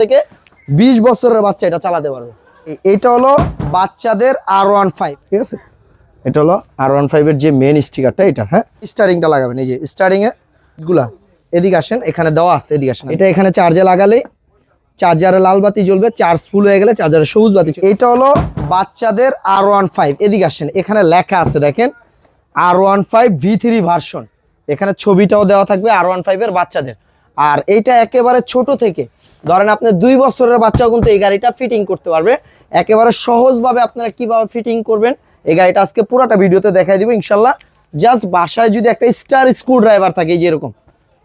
থেকে 20 বছরের বাচ্চা এটা চালাতে পারবে। এটা হলো বাচ্চাদের R15, ঠিক আছে? এটা হলো R15 এর যে মেন স্টিকারটা এটা, হ্যাঁ, স্টারিংটা লাগাবেন। এই যে স্টারিং এর গুলা এদিকে আসেন, এখানে দেওয়া আছে, এদিকে আসেন। এটা এখানে চার্জে লাগালে চার্জারে লাল বাতি জ্বলবে, চার্জ ফুল হয়ে গেলে চার্জারে সবুজ বাতি। এটা হলো বাচ্চাদের R15, এদিকে আসেন, এখানে লেখা আছে দেখেন R15 V3 ভার্সন। এখানে ছবিটাও দেওয়া থাকবে R15 এর বাচ্চাদের। আর এইটা একেবারে ছোট থেকে ধরেন আপনি 2 বছরের বাচ্চাও কিন্তু এই গাড়িটা ফিটিং করতে পারবে। একেবারে সহজভাবে আপনারা কিভাবে ফিটিং করবেন এই গাড়িটা আজকে পুরোটা ভিডিওতে দেখাই দিব ইনশাল্লাহ। জাস্ট বাসায় যদি একটা স্টার স্ক্রু ড্রাইভার থাকে, এই যে এরকম,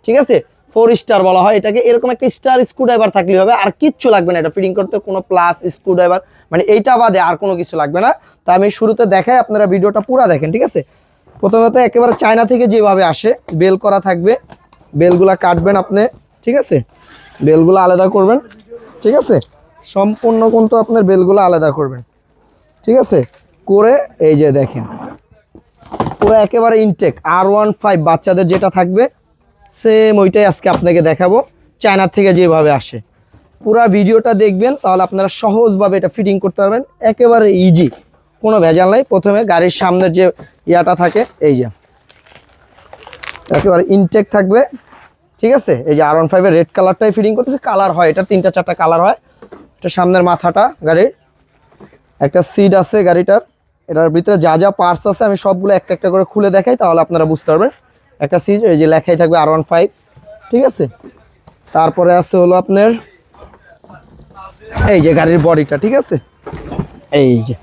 ঠিক আছে, 4 স্টার বলা হয় এটাকে, এরকম একটা স্টার স্ক্রু ড্রাইভার থাকলে হবে, আর কিচ্ছু লাগবে না এটা ফিটিং করতে। কোনো প্লাস স্ক্রু ড্রাইভার মানে এইটা বাদে আর কোনো কিছু লাগবে না। তা আমি শুরুতে দেখাই, আপনারা ভিডিওটা পুরো দেখেন, ঠিক আছে? প্রথমত একেবারে চায়না থেকে যেভাবে আসে বেল করা থাকবে, বেলগুলা কাটবেন আপনি, ঠিক আছে? বেলগুলো আলাদা করবেন, ঠিক আছে? সম্পূর্ণ কিন্তু আপনার বেলগুলো আলাদা করবেন, ঠিক আছে? করে এই যে দেখেন পুরো একেবারে ইনটেক R15 বাচ্চাদের যেটা থাকবে সেম ওইটাই আজকে আপনাকে দেখাবো, চায়না থেকে যেভাবে আসে। পুরো ভিডিওটা দেখবেন, তাহলে আপনারা সহজভাবে এটা ফিটিং করতে পারবেন, একেবারে ইজি, কোনো ভেজাল নাই। প্রথমে গাড়ির সামনের যে ইয়াটা থাকে, এই যে একেবারে ইনটেক থাকবে, ঠিক আছে? এই যে R15 এর রেড কালারটাই ফিটিং করতেছে, কালার হয় এটা 3টা 4টা কালার হয়। এটা সামনের মাথাটা গাড়ির, একটা সিট আছে গাড়িটার, এটার ভিতরে যা যা পার্টস আছে আমি সবগুলো একটা একটা করে খুলে দেখাই, তাহলে আপনারা বুঝতে পারবেন। একটা সিট, এই যে লেখাই থাকবে R15, ঠিক আছে? তারপরে আছে হলো আপনার এই যে গাড়ির বডিটা, ঠিক আছে? এই যে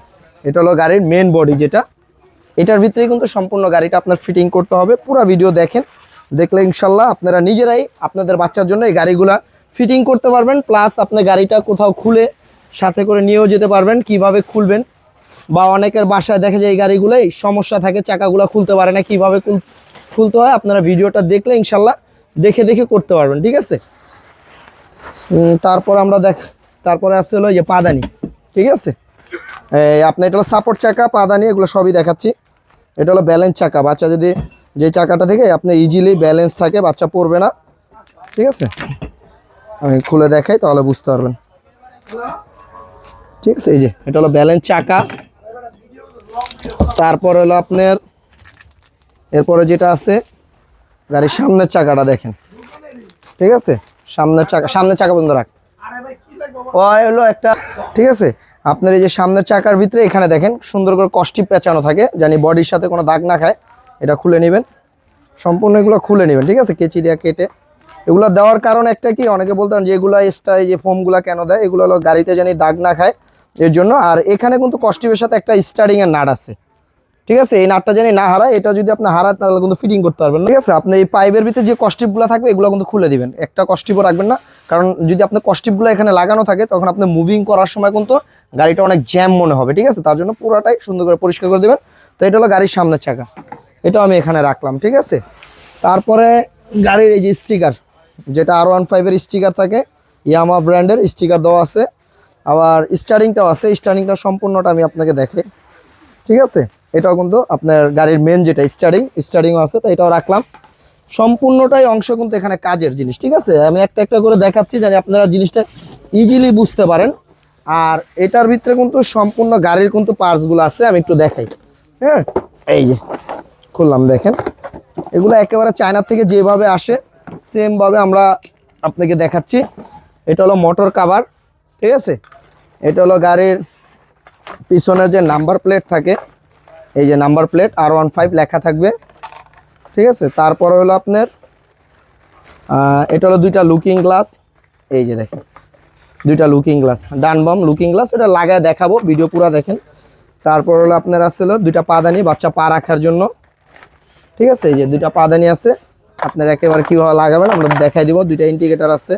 এটা হলো গাড়ির মেন বডি যেটা, এটার ভিতরেই কিন্তু সম্পূর্ণ গাড়িটা আপনার ফিটিং করতে হবে। পুরো ভিডিও দেখেন, দেখলে ইনশাল্লাহ আপনারা নিজেরাই আপনাদের বাচ্চার জন্য এই গাড়িগুলা ফিটিং করতে পারবেন। প্লাস আপনি গাড়িটা কোথাও খুলে সাথে করে নিয়েও যেতে পারবেন, কিভাবে খুলবেন। বা অনেকের বাসায় দেখে যে এই গাড়িগুলোই সমস্যা থাকে, চাকাগুলো খুলতে পারে না, কিভাবে খুলতে হয় আপনারা ভিডিওটা দেখলে ইনশাল্লাহ দেখে দেখে করতে পারবেন, ঠিক আছে? তারপর আমরা তারপরে আসছে হলো যে পাদানি, ঠিক আছে? আপনার এটা হলো সাপোর্ট চাকা, পাদানি, এগুলো সবই দেখাচ্ছি। এটা হলো ব্যালেন্স চাকা, বাচ্চা যদি যে চাকাটা থেকে আপনি ইজিলি ব্যালেন্স থাকে, বাচ্চা পড়বে না, ঠিক আছে? আমি খুলে দেখাই তাহলে বুঝতে পারবেন, ঠিক আছে? এই যে এটা হলো ব্যালেন্স চাকা। তারপর হলো আপনার এরপরে যেটা আছে গাড়ির সামনের চাকাটা দেখেন, ঠিক আছে? সামনের চাকা বন্ধ রাখ, ওই হলো একটা, ঠিক আছে? আপনার এই যে সামনের চাকার ভিতরে এখানে দেখেন সুন্দর করে কষ্টিপ পেঁচানো থাকে, জানি বডির সাথে কোনো দাগ না খায়। এটা খুলে নেবেন, সম্পূর্ণ এগুলো খুলে নেবেন, ঠিক আছে? কেচি দিয়ে কেটে। এগুলো দেওয়ার কারণ একটা কি, অনেকে বলতেন যে এগুলো এক্সট্রা এই যে ফোমগুলো কেন দেয়, এগুলো হলো গাড়িতে জানি দাগ না খায় এর জন্য। আর এখানে কিন্তু কষ্টিপের সাথে একটা স্টারিংয়ের নাট আছে, ঠিক আছে? এই নাটটা জানি না হারায়, এটা যদি আপনি হারান তাহলে কিন্তু ফিটিং করতে পারবেন না, ঠিক আছে? আপনি এই পাইপের ভিতরে যে কষ্টিপগুলো থাকবে এগুলো কিন্তু খুলে দিবেন, একটা কষ্টিপও রাখবেন না। কারণ যদি আপনার কষ্টিপগুলো এখানে লাগানো থাকে তখন আপনি মুভিং করার সময় কিন্তু গাড়িটা অনেক জ্যাম মনে হবে, ঠিক আছে? তার জন্য পুরোটাই সুন্দর করে পরিষ্কার করে দেবেন। তো এটা হলো গাড়ির সামনের চাকা, এটাও আমি এখানে রাখলাম, ঠিক আছে? তারপরে গাড়ির এই যে স্টিকার, যেটা R15 এর স্টিকার থাকে, ইয়ামা ব্র্যান্ডের স্টিকার দেওয়া আছে। আবার স্টারিংটাও আছে, স্টারিংটা সম্পূর্ণটা আমি আপনাকে দেখাই, ঠিক আছে? এটাও কিন্তু আপনার গাড়ির মেন যেটা স্টারিংও আছে, তো এটাও রাখলাম। সম্পূর্ণটাই অংশ কিন্তু এখানে কাজের জিনিস, ঠিক আছে? আমি একটা একটা করে দেখাচ্ছি জানি আপনারা জিনিসটা ইজিলি বুঝতে পারেন। আর এটার ভিতরে কিন্তু সম্পূর্ণ গাড়ির কিন্তু পার্টসগুলো আছে, আমি একটু দেখাই, হ্যাঁ? এই যে খুললাম, দেখেন এগুলো একেবারে চায়না থেকে যেভাবে আসে সেমভাবে আমরা আপনাকে দেখাচ্ছি। এটা হলো মোটর কাভার, ঠিক আছে? এটা হলো গাড়ির পিছনের যে নাম্বার প্লেট থাকে, এই যে নাম্বার প্লেট R15 লেখা থাকবে, ঠিক আছে? তারপরে হলো আপনার এটা হলো 2টা লুকিং গ্লাস, এই যে দেখেন 2টা লুকিং গ্লাস, ডান বাম লুকিং গ্লাস, এটা লাগায় দেখাবো, ভিডিও পুরো দেখেন। তারপর হলো আপনার আসছিল 2টা পাদানি বাচ্চা পা রাখার জন্য, ঠিক আছে? এই যে 2টা পাদানি আছে, আপনার একেবারে কীভাবে লাগাবেন আমরা দেখাই দিব। 2টা ইন্ডিকেটার আছে,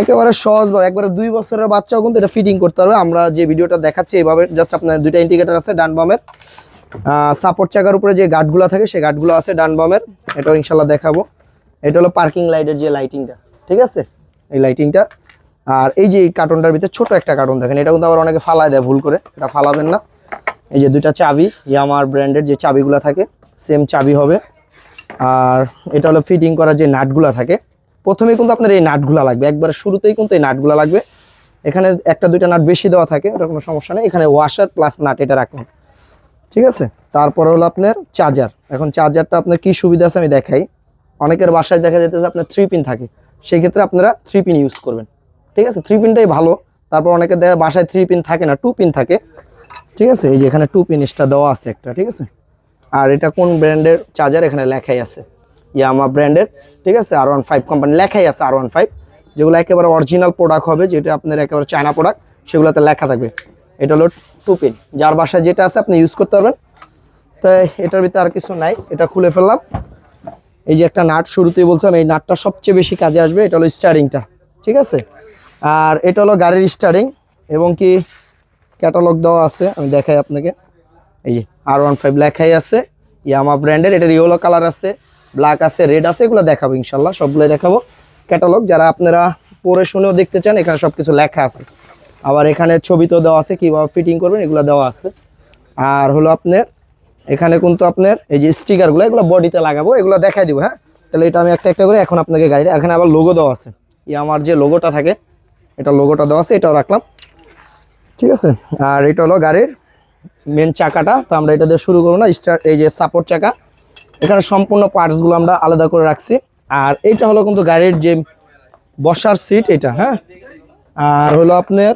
একেবারে সহজভাবে একবারে 2 বছরের বাচ্চাও কিন্তু এটা ফিটিং করতে পারবে। আমরা যে ভিডিওটা দেখাচ্ছি এইভাবে, জাস্ট আপনার 2টা ইন্ডিকেটার আছে ডান বামের। সাপোর্ট চাকার উপরে যে গার্ডগুলো থাকে সেই গার্ডগুলো আছে ডান বামের, এটাও ইনশাল্লাহ দেখাবো। এটা হলো পার্কিং লাইটের যে লাইটিংটা, ঠিক আছে? এই লাইটিংটা। আর এই যে কার্টনটার ভিতরে ছোট একটা কার্টন দেখেন, এটা কিন্তু আবার অনেকে ফালায় দেয় ভুল করে, এটা ফালাবেন না। এই যে 2টা চাবি, ইয়ামার ব্র্যান্ডের যে চাবিগুলো থাকে সেম চাবি হবে। আর এটা হলো ফিটিং করার যে নাটগুলো থাকে, প্রথমেই কিন্তু আপনার এই নাটগুলো লাগবে, একবার শুরুতেই কিন্তু এই নাটগুলো লাগবে। এখানে একটা দুইটা নাট বেশি দেওয়া থাকে, ওটা কোনো সমস্যা নেই। এখানে ওয়াশার প্লাস নাট এটা রাখুন, ঠিক আছে। তারপরে হলো আপনার চার্জার। এখন চার্জারটা আপনার কি সুবিধা আছে আমি দেখাই। অনেকের বাসায় দেখা যেতেছে আপনার 3 পিন থাকে, সেই ক্ষেত্রে আপনারা 3 পিন ইউজ করবেন, ঠিক আছে। 3 পিনটাই ভালো। তারপর অনেকের বাসায় 3 পিন থাকে না, 2 পিন থাকে, ঠিক আছে। এই যে এখানে 2 পিন এক্সট্রা দেওয়া আছে একটা, ঠিক আছে। আর এটা কোন ব্র্যান্ডের চার্জার এখানে লেখাই আছে, ইয়ামা ব্র্যান্ডের, ঠিক আছে। R15 কোম্পানি লেখাই আছে, R15, যেগুলো একেবারে অরিজিনাল প্রোডাক্ট হবে, যেটা আপনার একেবারে চায়না প্রোডাক্ট, সেগুলোতে লেখা থাকবে। এটা হলো 2 পিন, যার বাসায় যেটা আছে আপনি ইউজ করতে পারবেন। তাই এটার ভিতরে আর কিছু নাই, এটা খুলে ফেললাম। এই যে একটা নাট শুরুতেই বলছিলাম, এই নাটটা সবচেয়ে বেশি কাজে আসবে, এটা হলো স্টারিংটা, ঠিক আছে। আর এটা হলো গাড়ির স্টারিং, এবং কি ক্যাটালগ দেওয়া আছে, আমি দেখাই আপনাকে। এই যে R15 লেখাই আছে, ইয়ামা ব্র্যান্ডের। এটার ইয়েলো কালার আছে, ব্ল্যাক আছে, রেড আছে, এগুলো দেখাবো ইনশাল্লাহ, সবগুলোই দেখাবো। ক্যাটালগ যারা আপনারা পড়ে শুনেও দেখতে চান, এখানে সব কিছু লেখা আছে। আবার এখানে ছবিতেও দেওয়া আছে, কীভাবে ফিটিং করবেন এগুলো দেওয়া আছে। আর হলো আপনার এখানে কিন্তু আপনার এই যে স্টিকারগুলো, এগুলো বডিতে লাগাবো, এগুলো দেখাই দিব। হ্যাঁ, তাহলে এটা আমি একটা একটা করে এখন আপনাকে গাড়িটা, এখানে আবার লোগো দেওয়া আছে, ইয়ামার যে লোগোটা থাকে, এটা লোগোটা দেওয়া আছে, এটাও রাখলাম, ঠিক আছে। আর এটা হলো গাড়ির মেন চাকাটা, তো আমরা এটা দিয়ে শুরু করবো না। এই যে সাপোর্ট চাকা, এখানে সম্পূর্ণ পার্টসগুলো আমরা আলাদা করে রাখছি। আর এইটা হলো কিন্তু গাড়ির যে বসার সিট এটা, হ্যাঁ। আর হলো আপনার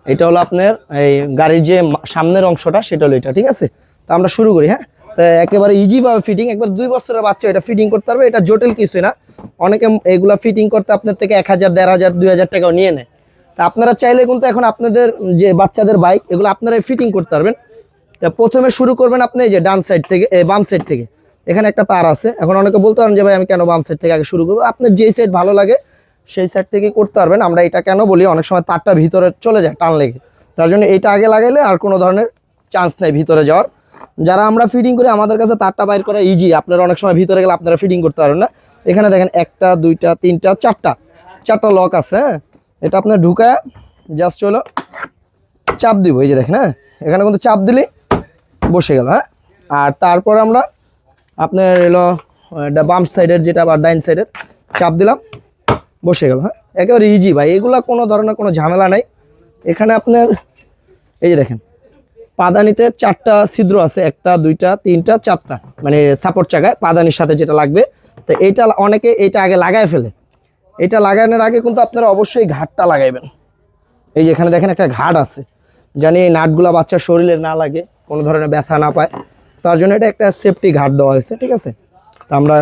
এটা হলো আপনার এই গাড়ির যে সামনের অংশটা, সেটা হলো এটা, ঠিক আছে। তো আমরা শুরু করি। হ্যাঁ, তো একেবারে ইজিভাবে ফিটিং, একবার 2 বছরের বাচ্চা এটা ফিটিং করতে পারবে, এটা জটিল কিছুই না। অনেকে এগুলা ফিটিং করতে আপনার থেকে 1000, 1500, 2000 টাকাও নিয়ে নেয়। তা আপনারা চাইলে কিন্তু এখন আপনাদের যে বাচ্চাদের বাইক, এগুলো আপনারাই ফিটিং করতে পারবেন। তা প্রথমে শুরু করবেন আপনি এই যে ডান সাইড থেকে, বাম সাইড থেকে। এখানে একটা তার আছে। এখন অনেকে বলতে পারেন যে ভাই আমি কেন বাম সাইড থেকে আগে শুরু করবো, আপনার যেই সাইড ভালো লাগে সেই সাইড থেকে করতে পারবেন। আমরা এটা কেন বলি, অনেক সময় তারটা ভিতরে চলে যায় টান লেগে, তার জন্য এটা আগে লাগাইলে আর কোনো ধরনের চান্স নেই ভিতরে যাওয়ার। যারা আমরা ফিটিং করি, আমাদের কাছে তারটা বাইর করা ইজি। আপনারা অনেক সময় ভিতরে গেলে আপনারা ফিটিং করতে পারবেন না। এখানে দেখেন 1টা 2টা 3টা 4টা লক আছে। হ্যাঁ, এটা আপনার ঢুকায় জাস্ট হলো চাপ দিব, এই যে দেখেন। হ্যাঁ, এখানে কিন্তু চাপ দিলে বসে গেল। হ্যাঁ, আর তারপর আমরা আপনার এলো বাম সাইডের যেটা বা ডাইন সাইডের চাপ দিলাম, বসে গেল। হ্যাঁ, একেবারে ইজি ভাই, এগুলা কোনো ধরনের কোনো ঝামেলা নাই। এখানে আপনার এই যে দেখেন পাদানিতে 4টা ছিদ্র আছে, 1টা 2টা 3টা 4টা, মানে সাপোর্ট চাকায় পাদানির সাথে যেটা লাগবে। তো এইটা অনেকে এইটা আগে লাগায় ফেলে। এটা লাগানোর আগে কিন্তু আপনারা অবশ্যই ঘাটটা লাগাইবেন। এই যে এখানে দেখেন একটা ঘাট আছে, জানি এই নাটগুলা বাচ্চার শরীরে না লাগে, কোনো ধরনের ব্যথা না পায়, তার জন্য এটা একটা সেফটি ঘাট দেওয়া হয়েছে, ঠিক আছে। তো আমরা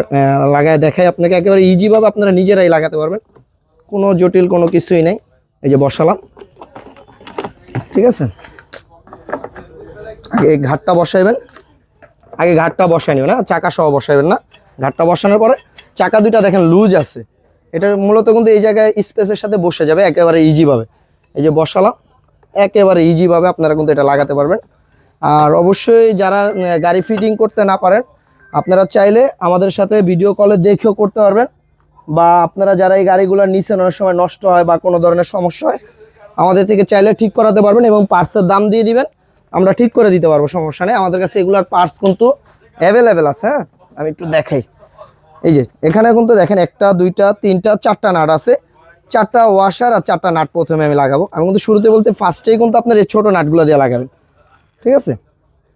লাগায় দেখাই আপনাকে, একেবারে ইজিভাবে আপনারা নিজেরাই লাগাতে পারবেন, কোনো জটিল কোনো কিছুই নেই। এই যে বসালাম, ঠিক আছে। আগে এই ঘাটটা বসাইবেন, আগে ঘাটটা বসাই নিবেন না, চাকা সহ বসাইবেন না। ঘাটটা বসানোর পরে চাকা দুইটা দেখেন লুজ আছে, এটা মূলত কিন্তু এই জায়গায় স্পেসের সাথে বসে যাবে একেবারে ইজিভাবে। এই যে বসালাম, একেবারে ইজিভাবে আপনারা কিন্তু এটা লাগাতে পারবেন। আর অবশ্যই যারা গাড়ি ফিটিং করতে না পারেন, আপনারা চাইলে আমাদের সাথে ভিডিও কলে দেখেও করতে পারবেন, বা আপনারা যারা এই গাড়িগুলো নিচ্ছেন অনেক সময় নষ্ট হয় বা কোনো ধরনের সমস্যা হয়, আমাদের থেকে চাইলে ঠিক করাতে পারবেন, এবং পার্টসের দাম দিয়ে দিবেন, আমরা ঠিক করে দিতে পারবো, সমস্যা নেই। আমাদের কাছে এগুলার পার্টস কিন্তু অ্যাভেলেবেল আছে। হ্যাঁ, আমি একটু দেখাই। এই যে এখানে কিন্তু দেখেন 1টা 2টা 3টা 4টা নাট আছে, 4টা ওয়াশার আর 4টা নাট প্রথমে আমি লাগাবো। আমি কিন্তু শুরুতে বলতে ফার্স্টেই কিন্তু আপনার এই ছোটো নাটগুলো দিয়ে লাগাবেন, ঠিক আছে।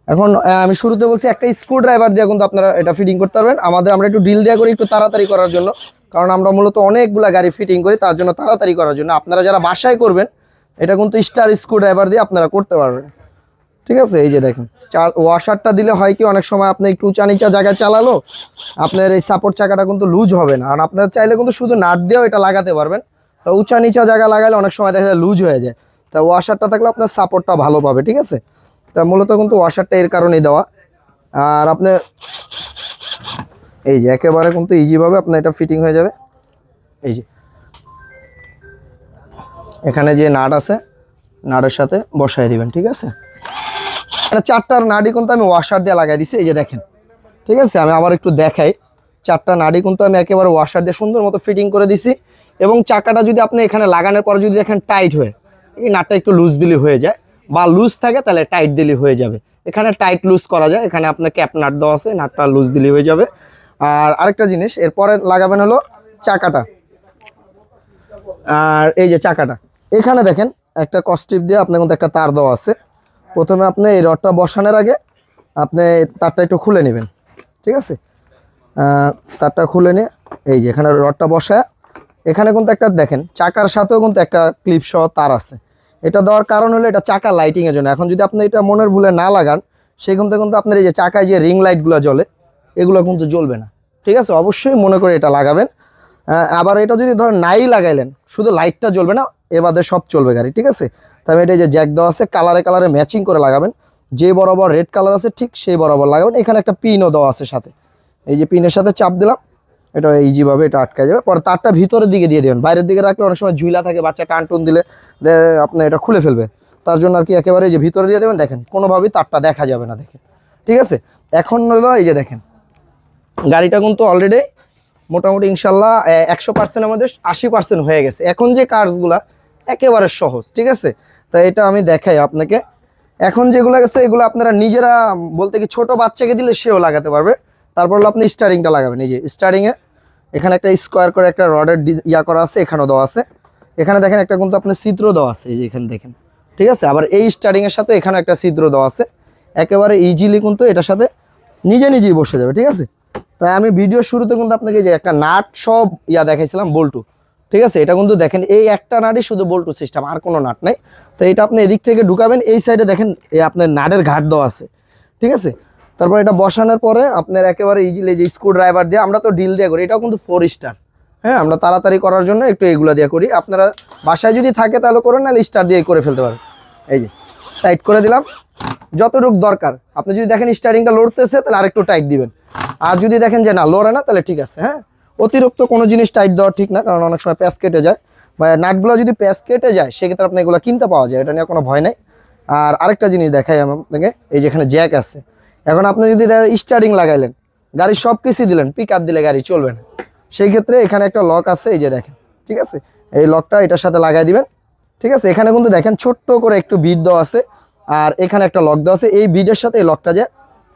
এখন আমি শুরুতে বলছি একটা স্ক্রু ড্রাইভার দিয়ে কিন্তু আপনারা এটা ফিটিং করতে পারবেন। আমরা একটু ড্রিল দেওয়া করি একটু তাড়াতাড়ি করার জন্য, কারণ আমরা মূলত অনেকগুলা গাড়ি ফিটিং করি, তার জন্য তাড়াতাড়ি করার জন্য। আপনারা যারা বাসায় করবেন, এটা কিন্তু স্টার স্ক্রু ড্রাইভার দিয়ে আপনারা করতে পারবেন, ঠিক আছে। এই যে দেখেন ওয়াশারটা দিলে হয় কি, অনেক সময় আপনি একটু উঁচা নিচা জায়গায় চালালো, আপনার এই সাপোর্ট চাকাটা কিন্তু লুজ হবে না। আর আপনারা চাইলে কিন্তু শুধু নাট দিয়েও এটা লাগাতে পারবেন। তো উঁচা নিচা জায়গা লাগালে অনেক সময় দেখা যায় লুজ হয়ে যায়, তা ওয়াশারটা থাকলে আপনার সাপোর্টটা ভালো পাবে, ঠিক আছে। তা মূলত কিন্তু ওয়াশারটা এর কারণেই দেওয়া। আর আপনি এই যে একেবারে কিন্তু ইজিভাবে আপনার এটা ফিটিং হয়ে যাবে। এই যে এখানে যে নাট আছে, নাটের সাথে বসাই দিবেন, ঠিক আছে। 4টার নাড়ি কিন্তু আমি ওয়াশার দিয়ে লাগাই দিছি, এই যে দেখেন, ঠিক আছে। আমি আবার একটু দেখাই, 4টা নাড়ি কিন্তু আমি একেবারে ওয়াশার দিয়ে সুন্দর মতো ফিটিং করে দিছি। এবং চাকাটা যদি আপনি এখানে লাগানোর পর যদি দেখেন টাইট হয়ে, এই নাটটা একটু লুজ দিলে হয়ে যায়, বা লুজ থাকে তাহলে টাইট দিলে হয়ে যাবে। এখানে টাইট লুজ করা যায়, এখানে আপনার ক্যাপ নাট দেওয়া আছে, নাটটা লুজ দিলে হয়ে যাবে। আর আরেকটা জিনিস এরপরে লাগাবেন হলো চাকাটা, আর এই যে চাকাটা, এখানে দেখেন একটা কস্টিপ দিয়ে আপনার মধ্যে একটা তার দেওয়া আছে। প্রথমে আপনি এই রডটা বসানোর আগে আপনি তারটা একটু খুলে নেবেন, ঠিক আছে। তারটা খুলে নিয়ে এই যে এখানে রডটা বসায়, এখানে কিন্তু একটা দেখেন চাকার সাথেও কিন্তু একটা ক্লিপ সহ তার আছে। এটা দেওয়ার কারণ হলো এটা চাকা লাইটিংয়ের জন্য। এখন যদি আপনি এটা মনের ভুলে না লাগান, সেখান থেকে কিন্তু আপনার এই যে চাকায় যে রিং লাইটগুলো জ্বলে, এগুলো কিন্তু জ্বলবে না, ঠিক আছে। অবশ্যই মনে করে এটা লাগাবেন। আবার এটা যদি ধরেন নাই লাগাইলেন, শুধু লাইটটা জ্বলবে না, এবারে সব চলবে গাড়ি, ঠিক আছে। তবে এটা যে জ্যাক দেওয়া আছে, কালারে কালারে ম্যাচিং করে লাগাবেন। যে বরাবর রেড কালার আছে ঠিক সেই বরাবর লাগাবেন। এখানে একটা পিনও দেওয়া আছে সাথে, এই যে পিনের সাথে চাপ দিলাম, এটা ইজিভাবে এটা আটকে যাবে। পরে তারটা ভিতরের দিকে দিয়ে দেবেন, বাইরের দিকে রাখলে অনেক সময় ঝুলা থাকে, বাচ্চা টান টুন দিলে আপনার এটা খুলে ফেলবে। তার জন্য আর কি একেবারে এই যে ভিতরে দিয়ে দেবেন, দেখেন কোনোভাবেই তারটা দেখা যাবে না, দেখেন, ঠিক আছে। এখন হলো এই যে দেখেন গাড়িটা কিন্তু অলরেডি মোটামুটি ইনশাল্লাহ 100%-এর মধ্যে 80% হয়ে গেছে। এখন যে কাজগুলা একেবারে সহজ, ঠিক আছে। তাই এটা আমি দেখাই আপনাকে। এখন যেগুলো গেছে এগুলো আপনারা নিজেরা বলতে কি ছোট বাচ্চাকে দিলে সেও লাগাতে পারবে। তারপর হলো আপনি স্টারিংটা লাগাবেন, এই যে স্টারিংয়ে এখানে একটা স্কোয়ার করে একটা রডের করা আছে, এখানেও দেওয়া আছে। এখানে দেখেন একটা কিন্তু আপনার ছিদ্র দেওয়া আছে, এই যে এখানে দেখেন, ঠিক আছে। আবার এই স্টারিংয়ের সাথে এখানে একটা ছিদ্র দেওয়া আছে, একেবারে ইজিলি কিন্তু এটার সাথে নিজেই বসে যাবে, ঠিক আছে। তাই আমি ভিডিও শুরুতে কিন্তু আপনাকে যে একটা নাট সব দেখাইছিলাম বল্টু, ঠিক আছে। এটা কিন্তু দেখেন এই একটা নাটই শুধু বল্টু সিস্টেম, আর কোনো নাট নাই। তো এটা আপনি এদিক থেকে ঢুকাবেন, এই সাইডে দেখেন এই আপনার নাটের ঘাট দেওয়া আছে, ঠিক আছে। তারপর এটা বসানোর পরে আপনার একেবারে ইজিলি যে স্ক্রু ড্রাইভার দিয়ে, আমরা তো ডিল দিয়ে করি, এটাও কিন্তু 4 স্টার। হ্যাঁ, আমরা তাড়াতাড়ি করার জন্য একটু এগুলো দিয়ে করি। আপনারা বাসায় যদি থাকে তাহলে করুন, নাহলে স্টার দিয়ে করে ফেলতে পারেন। এই যে টাইট করে দিলাম যতটুকু দরকার। আপনি যদি দেখেন স্টারিংটা লড়তেছে তাহলে আরেকটু টাইট দিবেন, আর যদি দেখেন যে না লড়ে না তাহলে ঠিক আছে। হ্যাঁ, অতিরিক্ত কোনো জিনিস টাইট দেওয়া ঠিক না, কারণ অনেক সময় প্যাচ কেটে যায়, বা নাটগুলো যদি প্যাচ কেটে যায় সেক্ষেত্রে আপনি এগুলো কিনতে পাওয়া যায়, এটা নিয়ে কোনো ভয় নাই। আর আরেকটা জিনিস দেখাই আমি আপনাকে, এই যেখানে জ্যাক আছে। এখন আপনি যদি স্টারিং লাগাইলেন, গাড়ি সব কিছু দিলেন, পিক আপ দিলে গাড়ি চলবে না। সেই ক্ষেত্রে এখানে একটা লক আছে, এই যে দেখেন, ঠিক আছে। এই লকটা এটার সাথে লাগাই দিবেন, ঠিক আছে। এখানে কিন্তু দেখেন ছোট্ট করে একটু বিট দেওয়া আছে, আর এখানে একটা লক দেওয়া আছে। এই বিটের সাথে এই লকটা যে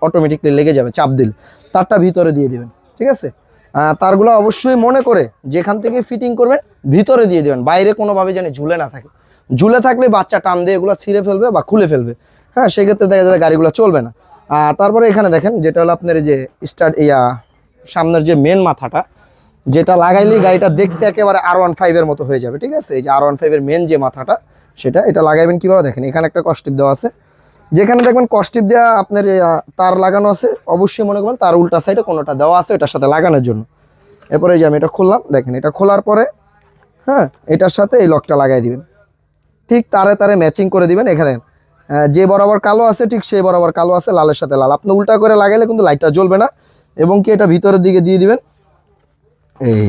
অটোমেটিকলি লেগে যাবে চাপ দিলে। তারটা ভিতরে দিয়ে দিবেন, ঠিক আছে। তারগুলো অবশ্যই মনে করে যেখান থেকে ফিটিং করবেন ভিতরে দিয়ে দিবেন, বাইরে কোনোভাবে যেন ঝুলে না থাকে। ঝুলে থাকলে বাচ্চা টান দিয়ে এগুলো ছিঁড়ে ফেলবে বা খুলে ফেলবে। হ্যাঁ, সেক্ষেত্রে দেখা যায় গাড়িগুলো চলবে না। আর তারপরে এখানে দেখেন যেটা হলো আপনার এই যে সামনের যে মেন মাথাটা, যেটা লাগাইলেই গাড়িটা দেখতে একেবারে R15-এর মতো হয়ে যাবে, ঠিক আছে। এই যে R15-এর মেন যে মাথাটা, এটা লাগাইবেন কীভাবে দেখেন, এখানে একটা কস্টিপ দেওয়া আছে। যেখানে দেখবেন কস্টিপ দেওয়া আপনার তার লাগানো আছে, অবশ্যই মনে করবেন তার উল্টা সাইডে কোনোটা দেওয়া আছে এটার সাথে লাগানোর জন্য। এরপরে এই যে আমি এটা খুললাম, দেখেন এটা খোলার পরে হ্যাঁ এটার সাথে এই লকটা লাগাই দিবেন, ঠিক তারে তারে ম্যাচিং করে দিবেন। এখানে যে বরাবর কালো আছে ঠিক সেই বরাবর কালো আছে, লালের সাথে লাল। আপনি উল্টা করে লাগাইলে কিন্তু লাইটটা জ্বলবে না। এবং কি এটা ভিতরের দিকে দিয়ে দিবেন, এই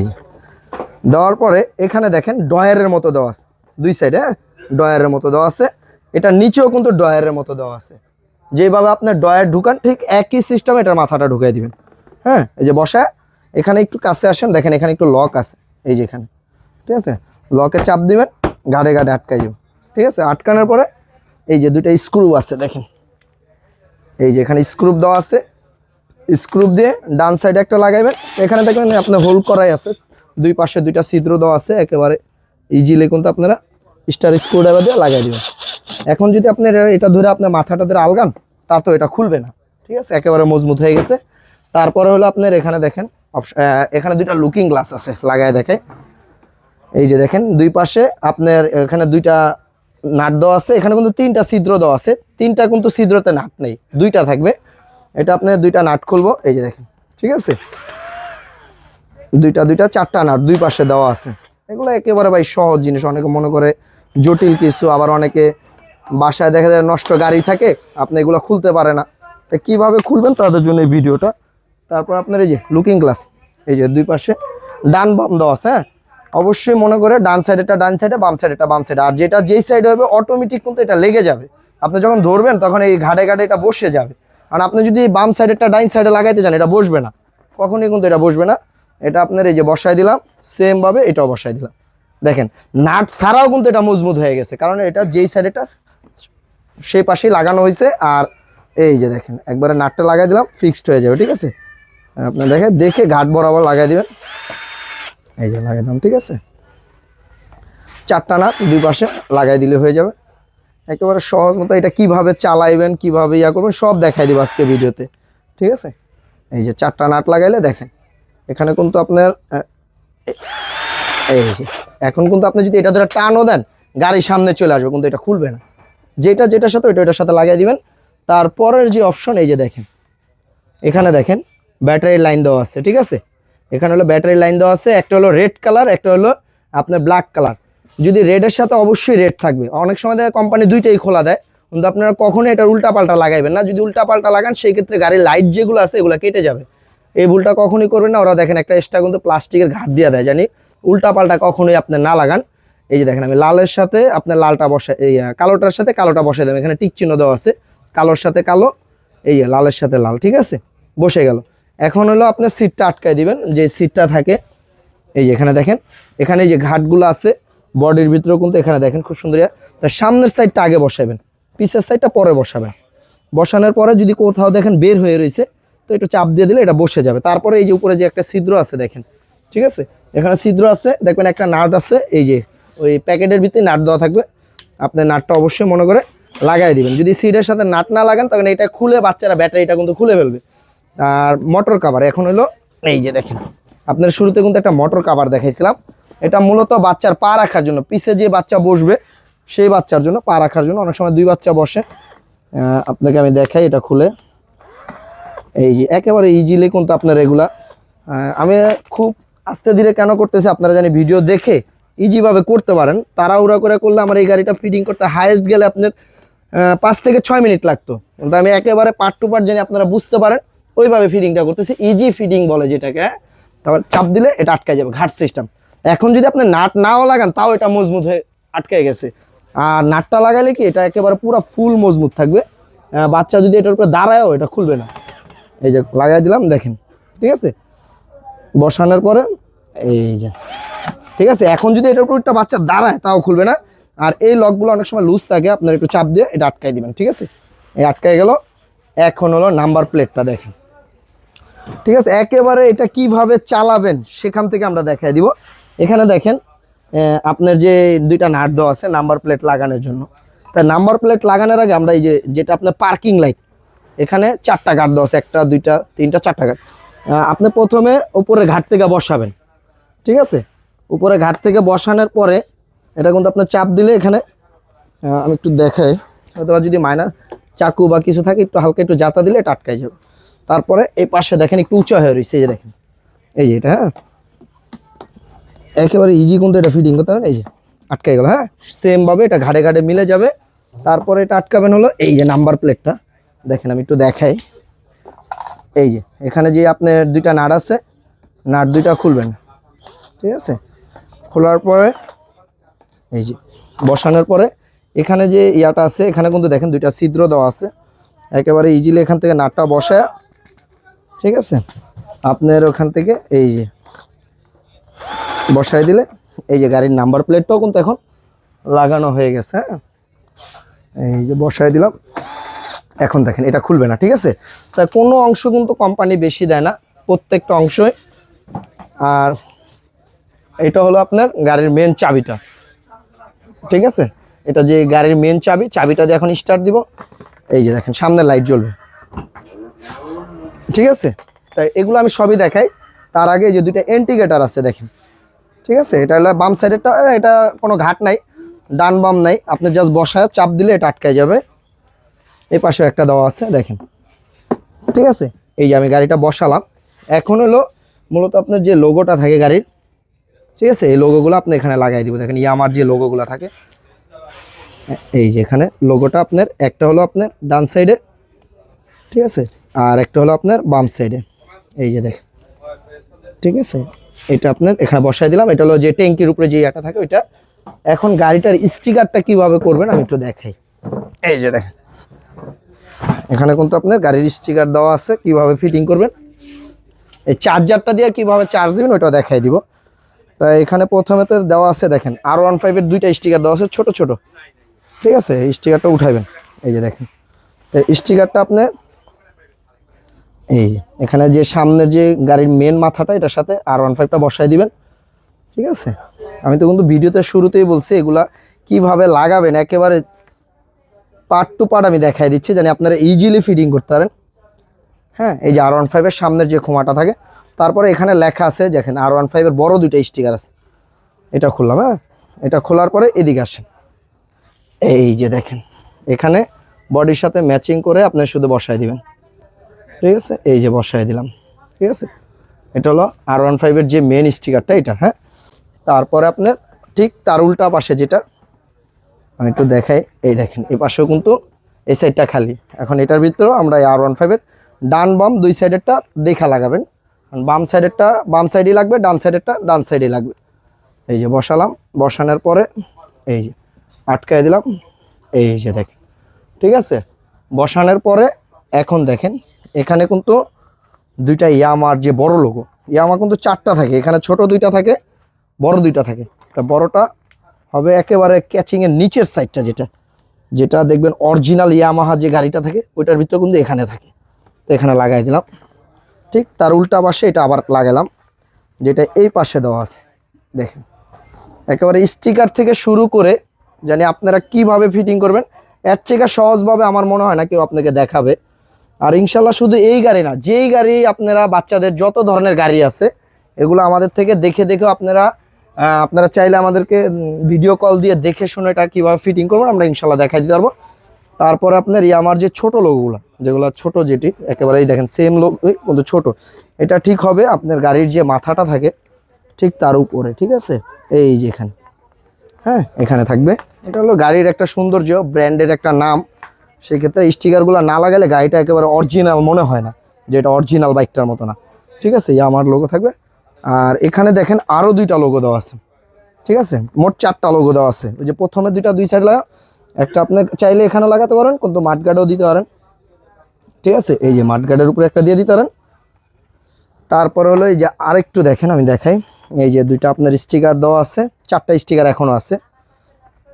দেওয়ার পরে এখানে দেখেন ডয়ারের মতো দেওয়া আছে দুই সাইডে, হ্যাঁ ডয়ারের মতো দেওয়া আছে। এটা নিচেও কিন্তু ডয়ারের মতো দেওয়া আছে। যেভাবে আপনার ডয়ার ঢুকান ঠিক একই সিস্টেম এটার মাথাটা ঢুকিয়ে দিবেন। হ্যাঁ, এই যে বসায় এখানে একটু কাছে আসেন, দেখেন এখানে একটু লক আছে, এই যে এখানে, ঠিক আছে। লকে চাপ দিবেন, গাড়ে আটকাই যাবে, ঠিক আছে। আটকানোর পরে এই যে দুইটা স্ক্রু আছে দেখেন, এই যে এখানে স্ক্রু দেওয়া আছে। স্ক্রু দিয়ে ডান সাইডে একটা লাগাইবেন, এখানে দেখবেন আপনার হোল করাই আছে, দুই পাশে দুইটা ছিদ্র দেওয়া আছে। একেবারে ইজিলি কিন্তু আপনারা স্টার স্ক্রু ড্রাইভার দিয়ে লাগাই দিবেন। এখন যদি আপনার এটা ধরে আপনার মাথাটা ধরে আলগান, তা তো এটা খুলবে না, ঠিক আছে, একেবারে মজবুত হয়ে গেছে। তারপরে হলো আপনার এখানে দেখেন এখানে দুইটা লুকিং গ্লাস আছে, লাগায় দেখায়। এই যে দেখেন দুই পাশে আপনার এখানে দুইটা নাট দেওয়া আছে। এখানে কিন্তু 3টা ছিদ্র দেওয়া আছে, 3টা কিন্তু ছিদ্রতে নাট নেই, 2টা থাকবে। এটা আপনার 2টা নাট খুলবো, এই যে দেখেন, ঠিক আছে। দুইটা 4টা নাট দুই পাশে দেওয়া আছে। এগুলো একেবারে ভাই সহজ জিনিস, অনেকে মনে করে জটিল কিছু, আবার অনেকে বাসায় দেখা যায় নষ্ট গাড়ি থাকে, আপনি এগুলো খুলতে পারে না। তো কীভাবে খুলবেন তাদের জন্য এই ভিডিওটা। তারপর আপনার এই যে লুকিং গ্লাস, এই যে দুই পাশে ডান বাম দেওয়া আছে। হ্যাঁ, অবশ্যই মনে করে ডান সাইডেটা ডান সাইডে, বাম সাইডেটা বাম সাইডে। আর যেটা যেই সাইডে হবে অটোমেটিক কিন্তু এটা লেগে যাবে, আপনি যখন ধরবেন তখন এই ঘাটে এটা বসে যাবে। আর আপনি যদি বাম সাইডেরটা ডাইন সাইডে লাগাইতে যান, এটা বসবে না, কখনই কিন্তু এটা বসবে না। এটা আপনার এই যে বসাই দিলাম, সেমভাবে এটাও বসাই দিলাম। দেখেন নাট ছাড়াও কিন্তু এটা মজবুত হয়ে গেছে, কারণ এটা যেই সাইডেটা সেই পাশেই লাগানো হয়েছে। আর এই যে দেখেন একবারে নাটটা লাগাই দিলাম, ফিক্সড হয়ে যাবে, ঠিক আছে। আপনি দেখে ঘাট বরাবর লাগাই দিবেন, এই যে লাগাই দিলাম, ঠিক আছে। 4টা নাট দুই পাশে লাগাই দিলে হয়ে যাবে একেবারে সহজ মতো। এটা কিভাবে চালাইবেন, কিভাবে ইয়া করবেন সব দেখাই দিব আজকে ভিডিওতে, ঠিক আছে। এই যে 4টা নাট লাগাইলে দেখেন এখানে কিন্তু আপনার এই যে এখন কিন্তু আপনি যদি এটা ধরে টানও দেন গাড়ির সামনে চলে আসবে, কিন্তু এটা খুলবে না। যেটার সাথে ওইটার সাথে লাগাই দিবেন। তারপরের যে অপশন এই যে দেখেন এখানে দেখেন ব্যাটারির লাইন দেওয়া আছে, ঠিক আছে। এখানে হলো ব্যাটারির লাইন দেওয়া আছে, একটা হলো রেড কালার, একটা হলো আপনার ব্ল্যাক কালার। যদি রেডের সাথে অবশ্যই রেড থাকবে, অনেক সময় দেখা কোম্পানি দুইটাই খোলা দেয়, কিন্তু আপনারা কখনোই এটা উল্টাপাল্টা লাগাইবেন না। যদি উল্টাপাল্টা লাগান সেই ক্ষেত্রে গাড়ির লাইট যেগুলো আছে এগুলো কেটে যাবে। এই ভুলটা কখনোই করবেন না। ওরা দেখেন একটা এক্সট্রা কিন্তু প্লাস্টিকের ঘাট দিয়ে দেয়, জানি উল্টাপাল্টা কখনোই আপনি না লাগান। এই যে দেখেন আমি লালের সাথে আপনার লালটা বসাই, এই কালোটার সাথে কালোটা বসাই দেবেন। এখানে টিক চিহ্ন দেওয়া আছে, কালোর সাথে কালো, এই লালের সাথে লাল, ঠিক আছে, বসে গেল। এখন হলো আপনার সিটটা আটকায় দিবেন, যে সিটটা থাকে এই যে এখানে দেখেন, এখানে যে ঘাটগুলো আছে বডির ভিতরেও কিন্তু এখানে দেখেন খুব সুন্দর। তার সামনের সাইডটা আগে বসাবেন, পিছের সাইডটা পরে বসাবেন। বসানোর পরে যদি কোথাও দেখেন বের হয়ে রয়েছে তো একটু চাপ দিয়ে দিলে এটা বসে যাবে। তারপরে এই যে উপরে যে একটা ছিদ্র আছে দেখেন, ঠিক আছে, এখানে ছিদ্র আছে, দেখবেন একটা নাট আছে, এই যে ওই প্যাকেটের ভিতরে নাট দেওয়া থাকবে। আপনি নাটটা অবশ্যই মনে করে লাগাই দিবেন। যদি সিটের সাথে নাট না লাগান তখন এটা খুলে বাচ্চারা ব্যাটারিটা কিন্তু খুলে ফেলবে। আর মোটর কাভার এখন হলো এই যে দেখেন, আপনার শুরুতে কিন্তু একটা মোটর কাভার দেখাইছিলাম। এটা মূলত বাচ্চার পা রাখার জন্য, পিছে যে বাচ্চা বসবে সেই বাচ্চার জন্য, পা রাখার জন্য। অনেক সময় দুই বাচ্চা বসে। আপনাকে আমি দেখাই, এটা খুলে এই যে একেবারে ইজিলি কিন্তু আপনার এগুলা, আমি খুব আস্তে ধীরে কেন করতেছি আপনারা জানি ভিডিও দেখে ইজিভাবে করতে পারেন। তাড়াহুড়া করে করলে আমার এই গাড়িটা ফিটিং করতে হাইয়েস্ট গেলে আপনার 5 থেকে 6 মিনিট লাগতো, কিন্তু আমি একেবারে পার্ট টু পার্ট জানি আপনারা বুঝতে পারেন ওইভাবে ফিটিংটা করতেছি। ইজি ফিটিং বলে যেটাকে। তারপর চাপ দিলে এটা আটকে যাবে, ঘাট সিস্টেম। এখন যদি আপনি নাট নাও লাগান তাও এটা মজবুত হয়ে আটকে গেছে। আর নাটটা লাগাইলে কি এটা একেবারে পুরো ফুল মজবুত থাকবে। বাচ্চা যদি এটার উপরে দাঁড়ায়ও এটা খুলবে না। এই যে লাগাই দিলাম দেখেন, ঠিক আছে, বসানোর পরে এই যে, ঠিক আছে। এখন যদি এটার উপর একটা বাচ্চা দাঁড়ায় তাও খুলবে না। আর এই লকগুলো অনেক সময় লুজ থাকে, আপনার একটু চাপ দিয়ে এটা আটকাই দিবেন, ঠিক আছে। এই আটকাই গেল। এখন হলো নাম্বার প্লেটটা দেখেন, ঠিক আছে। একেবারে এটা কিভাবে চালাবেন সেখান থেকে আমরা দেখাই দিব। এখানে দেখেন আপনার যে দুইটা নাট দেওয়া আছে নাম্বার প্লেট লাগানোর জন্য। তাই নাম্বার প্লেট লাগানোর আগে আমরা এই যে যেটা আপনার পার্কিং লাইট, এখানে 4টা গার্ড দেওয়া আছে, 1টা 2টা 3টা 4টা গার্ড। আপনি প্রথমে উপরে ঘাট থেকে বসাবেন, ঠিক আছে। উপরে ঘাট থেকে বসানোর পরে এটা কিন্তু আপনার চাপ দিলে এখানে আমি একটু দেখাই, হয়তো যদি মাইনার চাকু বা কিছু থাকে একটু হালকা একটু জাতা দিলে এটা আটকাই যাবে। তারপরে এই পাশে দেখেন একটু উঁচা হয়ে রয়েছে, এই যে দেখেন, এই যে এটা, হ্যাঁ একেবারে ইজি কিন্তু এটা ফিটিং করতে হবে। এই যে আটকাই গেল, হ্যাঁ সেমভাবে এটা ঘাড়ে ঘাড়ে মিলে যাবে। তারপরে এটা আটকাবেন হলো এই যে নাম্বার প্লেটটা দেখেন, আমি একটু দেখাই। এই যে এখানে যে আপনার দুইটা নাট আছে, নাট দুইটা খুলবেন, ঠিক আছে। খোলার পরে এই যে বসানোর পরে এখানে যে ইয়াটা আছে এখানে কিন্তু দেখেন দুইটা ছিদ্র দেওয়া আছে। একেবারে ইজিলি এখান থেকে নাটটা বসায়, ঠিক আছে, আপনার ওখান থেকে এই যে বসাই দিলে এই যে গাড়ির নাম্বার প্লেটটাও কিন্তু এখন লাগানো হয়ে গেছে। হ্যাঁ এই যে বসাই দিলাম। এখন দেখেন এটা খুলবে না, ঠিক আছে। তা কোনো অংশ কিন্তু কোম্পানি বেশি দেয় না, প্রত্যেকটা অংশই। আর এটা হলো আপনার গাড়ির মেন চাবিটা, ঠিক আছে। এটা যে গাড়ির মেন চাবি, চাবিটা দিয়ে এখন স্টার্ট দিব। এই যে দেখেন সামনে লাইট জ্বলবে, ঠিক আছে। তাই এগুলো আমি সবই দেখাই। তার আগে যে দুইটা ইন্ডিকেটর আছে দেখেন, ঠিক আছে। এটা হলো বাম সাইডেরটা, এটা কোনো ঘাট নাই, ডান বাম নাই, আপনি জাস্ট বসায় চাপ দিলে এটা আটকায় যাবে। এই পাশে একটা দেওয়া আছে দেখেন, ঠিক আছে। এই যে আমি গাড়িটা বসালাম। এখন হলো মূলত আপনার যে লোগোটা থাকে গাড়ির, ঠিক আছে, এই লোগোগুলো আপনি এখানে লাগাই দিব। দেখেন ইয়ামার যে লোগোগুলো থাকে, এই যে এখানে লোগোটা আপনার একটা হলো আপনার ডান সাইডে, ঠিক আছে, আর একটা হলো আপনার বাম সাইডে, এই যে দেখেন, ঠিক আছে। এটা আপনার এখানে বসাই দিলাম। এটা হলো যে ট্যাঙ্কির উপরে যে ইয়াটা থাকে ওইটা। এখন গাড়িটার স্টিকারটা কিভাবে করবেন আমি একটু দেখাই। এই যে দেখেন এখানে কিন্তু আপনার গাড়ির স্টিকার দেওয়া আছে, কিভাবে ফিটিং করবেন। এই চার্জারটা দিয়ে কিভাবে চার্জ দিবেন ওইটা দেখাই দিব। তাই এখানে প্রথমে তো দেওয়া আছে দেখেন R15-এর দুইটা স্টিকার দেওয়া আছে ছোট ছোট, ঠিক আছে। এই স্টিকারটা উঠাইবেন, এই যে দেখেন স্টিকারটা আপনার এই যে এখানে যে সামনের যে গাড়ির মেন মাথাটা এটার সাথে R15টা বসাই দিবেন। ঠিক আছে, আমি তো কিন্তু ভিডিওতে শুরুতেই বলছি এগুলা কিভাবে লাগাবেন একেবারে পার্ট টু পার্ট আমি দেখাই দিচ্ছি, জানি আপনারা ইজিলি ফিটিং করতে পারেন। হ্যাঁ, এই যে R15-এর সামনের যে খোমাটা থাকে, তারপরে এখানে লেখা আছে দেখেন R15-এর বড় দুইটা স্টিকার আছে। এটা খুললাম, হ্যাঁ, এটা খোলার পরে এদিকে আসেন, এই যে দেখেন এখানে বডির সাথে ম্যাচিং করে আপনি শুধু বসায় দিবেন। ঠিক আছে, এই যে বসায় দিলাম। ঠিক আছে, এটা হলো R15-এর যে মেন স্টিকারটা এটা। হ্যাঁ, তারপরে আপনার ঠিক তার উল্টা পাশে যেটা আমি একটু দেখাই, এই দেখেন এই পাশেও কিন্তু এই সাইডটা খালি। এখন এটার ভিতরেও আমরা এই R15-এর ডান বাম দুই সাইডেরটা দেখা লাগাবেন। বাম সাইডেরটা বাম সাইডেই লাগবে, ডান সাইডেরটা ডান সাইডেই লাগবে। এই যে বসালাম, বসানোর পরে এই যে আটকায় দিলাম, এই যে দেখেন। ঠিক আছে, বসানোর পরে এখন দেখেন এখানে কিন্তু দুইটা ইয়ামার যে বড় লোগো, ইয়ামা কিন্তু চারটা থাকে, এখানে ছোট দুইটা থাকে, বড় দুইটা থাকে। তা বড়টা হবে একেবারে ক্যাচিংয়ের নিচের সাইডটা, যেটা যেটা দেখবেন অরিজিনাল ইয়ামাহা যে গাড়িটা থাকে ওইটার ভিতরে কিন্তু এখানে থাকে। তো এখানে লাগাই দিলাম। ঠিক তার উল্টা পাশে এটা আবার লাগালাম, যেটা এই পাশে দেওয়া আছে। দেখেন একেবারে স্টিকার থেকে শুরু করে জানি আপনারা কিভাবে ফিটিং করবেন, এর থেকে সহজভাবে আমার মনে হয় না কেউ আপনাকে দেখাবে। আর ইনশাল্লাহ শুধু এই গাড়ি না, যেই গাড়ি আপনারা বাচ্চাদের যত ধরনের গাড়ি আছে এগুলো আমাদের থেকে দেখে দেখেও আপনারা চাইলে আমাদেরকে ভিডিও কল দিয়ে দেখে শুনে এটা কীভাবে ফিটিং করবেন আমরা ইনশাল্লাহ দেখাই দিতে পারবো। তারপরে আপনার আমার যে ছোট লোকগুলো, যেগুলো ছোট যেটি একেবারেই দেখেন সেম লোক কিন্তু ছোট, এটা ঠিক হবে আপনার গাড়ির যে মাথাটা থাকে ঠিক তার উপরে। ঠিক আছে, এই যে এখানে, হ্যাঁ এখানে থাকবে। এটা হলো গাড়ির একটা সৌন্দর্য, ব্র্যান্ডের একটা নাম। সেক্ষেত্রে স্টিকারগুলো না লাগালে গাড়িটা একেবারে অরিজিনাল মনে হয় না, যে এটা অরিজিনাল বাইকটার মতো না। ঠিক আছে, আমার লোগো থাকবে। আর এখানে দেখেন আরও দুইটা লোগো দেওয়া আছে। ঠিক আছে, মোট 4টা লোগো দেওয়া আছে। ওই যে প্রথমে দুইটা দুই সাইড লাগা, একটা আপনি চাইলে এখানে লাগাতে পারেন, কিন্তু মাঠগার্ডও দিতে পারেন। ঠিক আছে, এই যে মাঠগার্ডের উপরে একটা দিয়ে দিতে পারেন। তারপরে হলো এই যে আরেকটু দেখেন, আমি দেখাই, এই যে দুইটা আপনার স্টিকার দেওয়া আছে, 4টা স্টিকার এখনও আছে।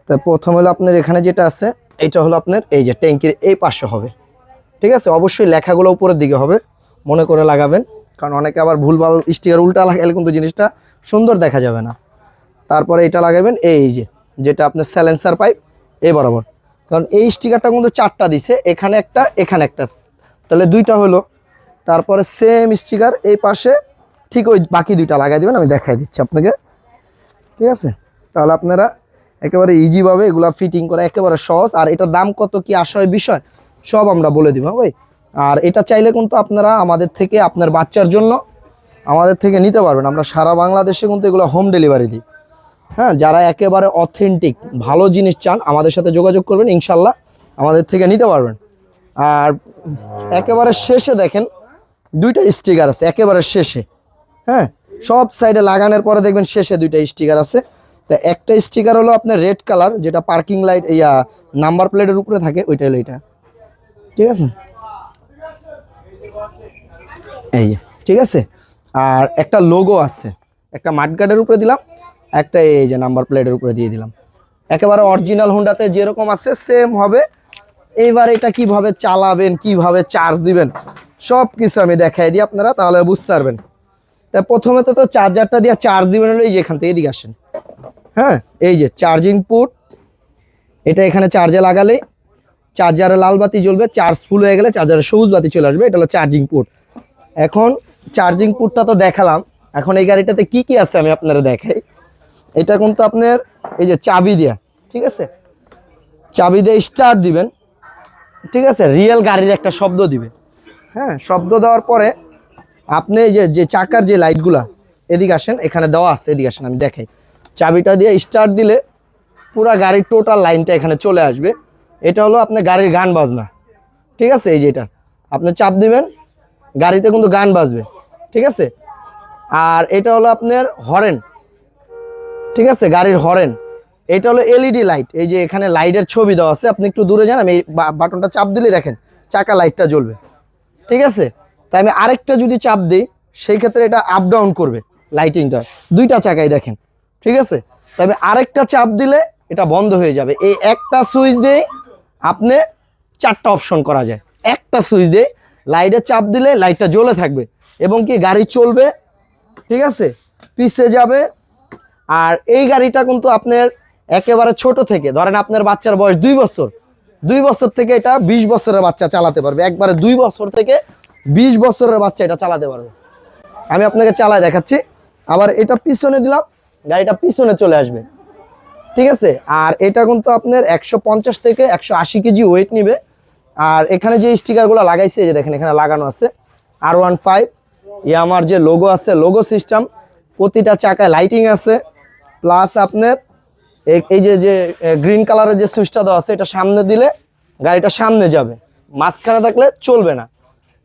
তা প্রথম হলো আপনার এখানে যেটা আছে এটা হলো আপনার এই যে ট্যাঙ্কির এই পাশে হবে। ঠিক আছে, অবশ্যই লেখাগুলো উপরের দিকে হবে, মনে করে লাগাবেন, কারণ অনেকে আবার ভুলভাল স্টিকার উল্টা লাগালে কিন্তু জিনিসটা সুন্দর দেখা যাবে না। তারপরে এটা লাগাবেন এই যে যেটা আপনার স্যালেন্সার পাইপ এই বরাবর, কারণ এই স্টিকারটা কিন্তু 4টা দিছে, এখানে একটা এখানে একটা, তাহলে 2টা হলো। তারপরে সেম স্টিকার এই পাশে ঠিক ওই বাকি 2টা লাগাই দেবেন, আমি দেখাই দিচ্ছি আপনাকে। ঠিক আছে, তাহলে আপনারা একেবারে ইজিভাবে এগুলা ফিটিং করা একেবারে সহজ। আর এটার দাম কত কি আসয় বিষয় সব আমরা বলে দিব ভাই। আর এটা চাইলে কিন্তু আপনারা আমাদের থেকে আপনার বাচ্চার জন্য আমাদের থেকে নিতে পারবেন। আমরা সারা বাংলাদেশে কিন্তু এগুলো হোম ডেলিভারি দিই। হ্যাঁ, যারা একেবারে অথেন্টিক ভালো জিনিস চান আমাদের সাথে যোগাযোগ করবেন, ইনশাল্লাহ আমাদের থেকে নিতে পারবেন। আর একেবারে শেষে দেখেন 2টা স্টিকার আছে একেবারে শেষে। হ্যাঁ, সব সাইডে লাগানোর পরে দেখবেন শেষে 2টা স্টিকার আছে। তা একটা স্টিকার হলো আপনার রেড কালার, যেটা পার্কিং লাইট নাম্বার প্লেটের উপরে থাকে, ওইটা হলো এটা। ঠিক আছে, এই যে ঠিক আছে। আর একটা লোগো আছে, একটা মাঠগার্ডের উপরে দিলাম, একটা এই যে নাম্বার প্লেটের উপরে দিয়ে দিলাম। একেবারে অরিজিনাল হুন্ডাতে যেরকম আছে সেম হবে। এইবার এটা কিভাবে চালাবেন, কিভাবে চার্জ দিবেন সব কিছু আমি দেখাই দিই, আপনারা তাহলে বুঝতে পারবেন। তা প্রথমে তো চার্জারটা দিয়ে চার্জ দিবেন হলো এই যে এখান থেকে এদিকে আসেন। হ্যাঁ, এই যে চার্জিং পোর্ট, এটা এখানে চার্জে লাগালে চার্জারে লাল বাতি জ্বলবে, চার্জ ফুল হয়ে গেলে চার্জারে সবুজ বাতি চলে আসবে, এটা হলো চার্জিং পোর্ট। এখন চার্জিং পোর্টটা তো দেখালাম, এখন এই গাড়িটাতে কি কি আছে আমি আপনারা দেখাই। এটা কিন্তু আপনার এই যে চাবি দেয়া, ঠিক আছে, চাবি দিয়ে স্টার্ট দিবেন। ঠিক আছে, রিয়েল গাড়ির একটা শব্দ দিবে। হ্যাঁ, শব্দ দেওয়ার পরে আপনি এই যে চাকার যে লাইটগুলা এদিকে আসেন, এখানে দেওয়া আছে, এদিকে আসেন আমি দেখাই। চাবিটা দিয়ে স্টার্ট দিলে পুরা গাড়ির টোটাল লাইনটা এখানে চলে আসবে। এটা হলো আপনার গাড়ির গান বাজনা। ঠিক আছে, এই যে এটা আপনি চাপ দিবেন, গাড়িতে কিন্তু গান বাজবে। ঠিক আছে, আর এটা হলো আপনার হরেন। ঠিক আছে, গাড়ির হরেন। এটা হলো এলইডি লাইট, এই যে এখানে লাইটের ছবি দেওয়া আছে, আপনি একটু দূরে যান, আমি এই বাটনটা চাপ দিলে দেখেন চাকা লাইটটা জ্বলবে। ঠিক আছে, তাই আমি আরেকটা যদি চাপ দিই সেই ক্ষেত্রে এটা আপ ডাউন করবে লাইটিংটা, 2টা চাকাই দেখেন। ঠিক আছে, তাই আমি আরেকটা চাপ দিলে এটা বন্ধ হয়ে যাবে। এই একটা সুইচ দিয়ে আপনি 4টা অপশন করা যায়। একটা সুইচ দিয়ে লাইটে চাপ দিলে লাইটটা জ্বলে থাকবে এবং কি গাড়ি চলবে। ঠিক আছে, পিছে যাবে, আর এই গাড়িটা কিন্তু আপনার একেবারে ছোট থেকে, ধরেন আপনার বাচ্চার বয়স 2 বছর, 2 বছর থেকে এটা 20 বছরের বাচ্চা চালাতে পারবে। একবারে 2 বছর থেকে 20 বছরের বাচ্চা এটা চালাতে পারবে। আমি আপনাকে চালায় দেখাচ্ছি। আবার এটা পিছনে দিলাম, গাড়িটা পিছনে চলে আসবে, ঠিক আছে। আর এটা কিন্তু আপনার 150 থেকে 180 কেজি ওয়েট নিবে। আর এখানে যে স্টিকারগুলো লাগাইছে, এই যে দেখেন এখানে লাগানো আছে R15 ইয়ামার যে লোগো আছে, লোগো সিস্টেম, প্রতিটা চাকায় লাইটিং আছে। প্লাস আপনার এই যে যে গ্রিন কালারের যে সুইচটা দেওয়া আছে, এটা সামনে দিলে গাড়িটা সামনে যাবে, মাঝখানে থাকলে চলবে না,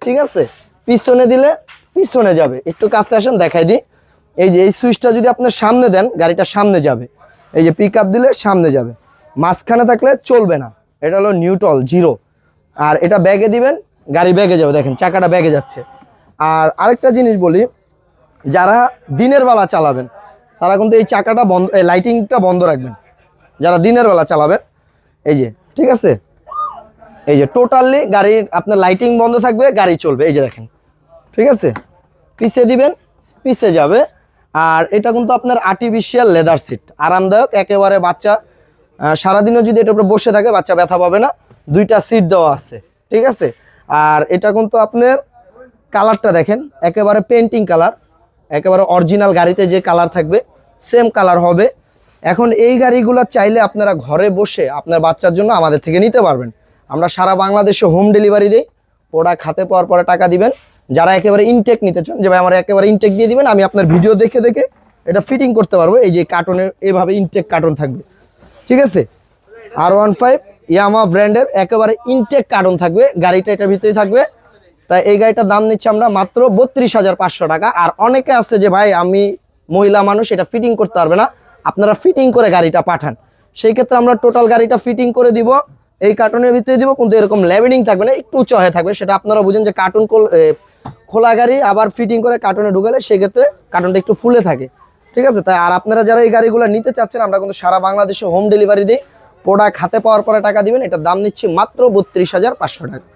ঠিক আছে। পিছনে দিলে পিছনে যাবে। একটু কাছে আসেন দেখাই দিই। এই যে এই সুইচটা যদি আপনার সামনে দেন, গাড়িটা সামনে যাবে। এই যে পিক আপ দিলে সামনে যাবে, মাঝখানে থাকলে চলবে না। এটা হলো নিউট্রাল, জিরো। আর এটা ব্যাগে দিবেন, গাড়ি ব্যাগে যাবে, দেখেন চাকাটা ব্যাগে যাচ্ছে। আর আরেকটা জিনিস বলি, যারা দিনের বেলা চালাবেন তারা কিন্তু এই চাকাটা বন্ধ, এই লাইটিংটা বন্ধ রাখবেন যারা দিনের বেলা চালাবেন। এই যে, ঠিক আছে, এই যে টোটালি গাড়ির আপনার লাইটিং বন্ধ থাকবে, গাড়ি চলবে। এই যে দেখেন, ঠিক আছে। পিছে দিবেন, পিছে যাবে। আর এটা কিন্তু আপনার আর্টিফিশিয়াল লেদার সিট, আরামদায়ক একেবারে। বাচ্চা সারাদিনও যদি এটার উপরে বসে থাকে বাচ্চা ব্যথা পাবে না। 2টা সিট দেওয়া আছে, ঠিক আছে। আর এটা কিন্তু আপনার কালারটা দেখেন, একেবারে পেন্টিং কালার, একেবারে অরিজিনাল গাড়িতে যে কালার থাকবে সেম কালার হবে। এখন এই গাড়িগুলো চাইলে আপনারা ঘরে বসে আপনার বাচ্চার জন্য আমাদের থেকে নিতে পারবেন। আমরা সারা বাংলাদেশে হোম ডেলিভারি দিই। প্রোডাক্ট হাতে পাওয়ার পরে টাকা দিবেন। যারা একেবারে ইনটেক নিতে চান, যে ভাই আমার একেবারে ইনটেক দিয়ে দিবেন, আমি আপনার ভিডিও দেখে দেখে এটা ফিটিং করতে পারবো। এই যে কার্টনে এভাবে ইনটেক কার্টন থাকবে, ঠিক আছে। R15 ইয়ামা ব্র্যান্ডের একেবারে ইনটেক কার্টন থাকবে, গাড়িটা এটার ভিতরেই থাকবে। তাই এই গাড়িটার দাম নিচ্ছে আমরা মাত্র 32,500 টাকা। আর অনেকে আছে যে ভাই আমি মহিলা মানুষ, এটা ফিটিং করতে পারবে না, আপনারা ফিটিং করে গাড়িটা পাঠান। সেই ক্ষেত্রে আমরা টোটাল গাড়িটা ফিটিং করে দিব, এই কার্টনের ভিতরে দিব, কিন্তু এরকম লেভেলিং থাকবে না, একটু উঁচু হয়ে থাকবে। সেটা আপনারা বুঝেন যে কার্টন খোলা গাড়ি আবার ফিটিং করে কার্টনে ঢুকালে সেক্ষেত্রে কার্টনটা একটু ফুলে থাকে, ঠিক আছে। তাই আর আপনারা যারা এই গাড়িগুলো নিতে চাচ্ছেন, আমরা কিন্তু সারা বাংলাদেশে হোম ডেলিভারি দিই। প্রোডাক্ট হাতে পাওয়ার পরে টাকা দিবেন। এটার দাম নিচ্ছি মাত্র 32,500 টাকা।